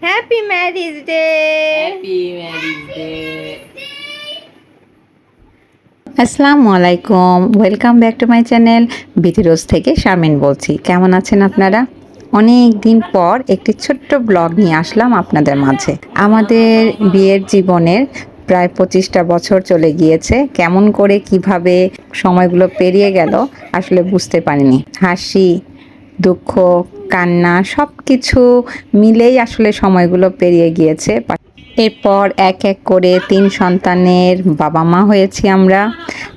Happy marriage day. Happy marriage day. আসসালামু আলাইকুম, welcome back to my channel. বিথিরোজ থেকে শারমিন বলছি। কেমন আছেন আপনারা? অনেক দিন পর একটি ছোট্ট ব্লগ নিয়ে আসলাম আপনাদের মাঝে। আমাদের বিয়ের জীবনের প্রায় 25টা বছর চলে গিয়েছে। কেমন করে কিভাবে সময়গুলো পেরিয়ে গেল আসলে বুঝতে পারিনি। হাসি, দুঃখ, কান্না সব কিছু মিলেই আসলে সময়গুলো পেরিয়ে গিয়েছে। এরপর এক এক করে 3 সন্তানের বাবা মা হয়েছি আমরা।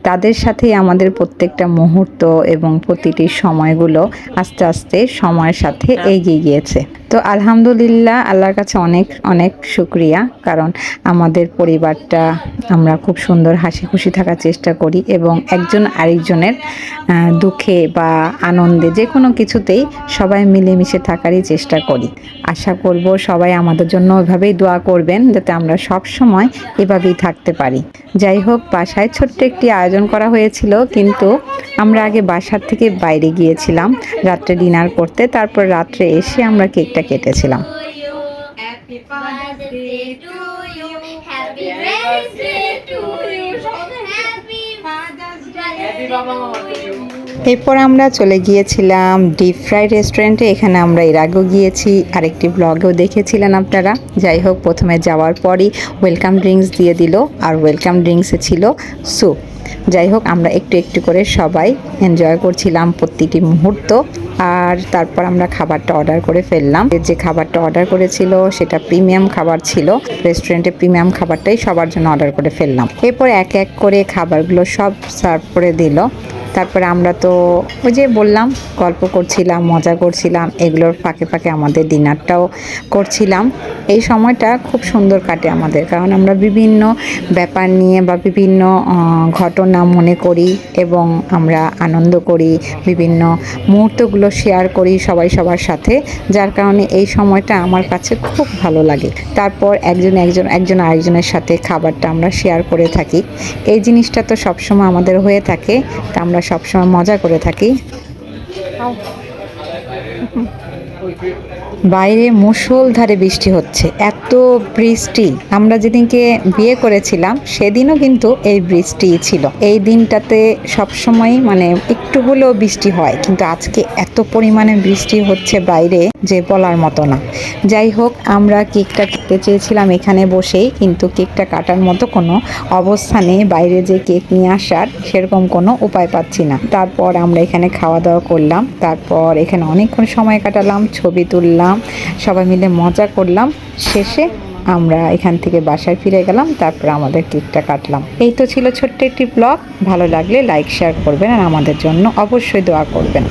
তাদের সাথেই আমাদের প্রত্যেকটা মুহূর্ত এবং প্রতিটি সময়গুলো আস্তে আস্তে সময়ের সাথে এগিয়ে গিয়েছে। তো আলহামদুলিল্লাহ, আল্লাহর কাছে অনেক অনেক শুকরিয়া, কারণ আমাদের পরিবারটা আমরা খুব সুন্দর হাসি খুশি থাকার চেষ্টা করি এবং একজন আরেকজনের দুঃখে বা আনন্দে যে কোনো কিছুতেই সবাই মিলেমিশে থাকারই চেষ্টা করি। আশা করব সবাই আমাদের জন্য ওইভাবেই দোয়া করবেন, যাতে আমরা সব সময় এভাবেই থাকতে পারি। যাই হোক, বাসায় ছোট্ট একটি আয়োজন করা হয়েছিল, কিন্তু আমরা আগে বাসার থেকে বাইরে গিয়েছিলাম রাত্রে ডিনার করতে, তারপর রাত্রে এসে আমরা কেকটা কেটেছিলাম। Happy father's day to you, happy marriage day to you, happy father's day, happy বাবা মা টু ইউ। এরপর আমরা চলে গিয়েছিলাম ডিপ ফ্রাই রেস্টুরেন্টে। এখানে আমরা এর আগেও গিয়েছি, আরেকটি ব্লগেও দেখেছিলেন আপনারা। যাই হোক, প্রথমে যাওয়ার পরই ওয়েলকাম ড্রিঙ্কস দিয়ে দিল, আর ওয়েলকাম ড্রিঙ্কসে ছিল স্যুপ। যাই হোক, আমরা একটু একটু করে সবাই এনজয় করছিলাম প্রতিটি মুহূর্ত। আর তারপর আমরা খাবারটা অর্ডার করে ফেললাম। যে খাবারটা অর্ডার করেছিল সেটা প্রিমিয়াম খাবার ছিল। রেস্টুরেন্টে প্রিমিয়াম খাবারটাই সবার জন্য অর্ডার করে ফেললাম। এরপর এক এক করে খাবারগুলো সব সার্ভ করে দিল। তারপরে আমরা তো ওই যে বললাম, গল্প করছিলাম, মজা করছিলাম, এগুলোর ফাঁকে ফাঁকে আমাদের ডিনারটাও করছিলাম। এই সময়টা খুব সুন্দর কাটে আমাদের, কারণ আমরা বিভিন্ন ব্যাপার নিয়ে বা বিভিন্ন ঘটনা মনে করি এবং আমরা আনন্দ করি, বিভিন্ন মুহূর্তগুলো শেয়ার করি সবাই সবার সাথে, যার কারণে এই সময়টা আমার কাছে খুব ভালো লাগে। তারপর একজন আরেকজনের সাথে খাবারটা আমরা শেয়ার করে থাকি। এই জিনিসটা তো সবসময় আমাদের হয়ে থাকে, তা আমরা সবসময় মজা করে থাকি। বাইরে মুষলধারে বৃষ্টি হচ্ছে, এত বৃষ্টি। আমরা যেদিনকে বিয়ে করেছিলাম সেদিনও কিন্তু এই বৃষ্টি ছিল। এই দিনটাতে সবসময় মানে একটু হলেও বৃষ্টি হয়, কিন্তু আজকে এত পরিমাণে বৃষ্টি হচ্ছে বাইরে যে বলার মতো না। যাই হোক, আমরা কেকটা খেতে চেয়েছিলাম এখানে বসেই, কিন্তু কেকটা কাটার মতো কোনো অবস্থা নেই। বাইরে যে কেক নিয়ে আসার সেরকম কোনো উপায় পাচ্ছি না। তারপর আমরা এখানে খাওয়া দাওয়া করলাম, তারপর এখানে অনেকক্ষণ সময় কাটালাম, ছবি তুললাম, সবাই মিলে মজা করলাম। শেষে আমরা এখান থেকে বাসায় ফিরে গেলাম, তারপর আমাদের কেকটা কাটলাম। এই তো ছিল ছোট্ট একটি ব্লগ। ভালো লাগলে লাইক শেয়ার করবেন, আর আমাদের জন্য অবশ্যই দোয়া করবেন।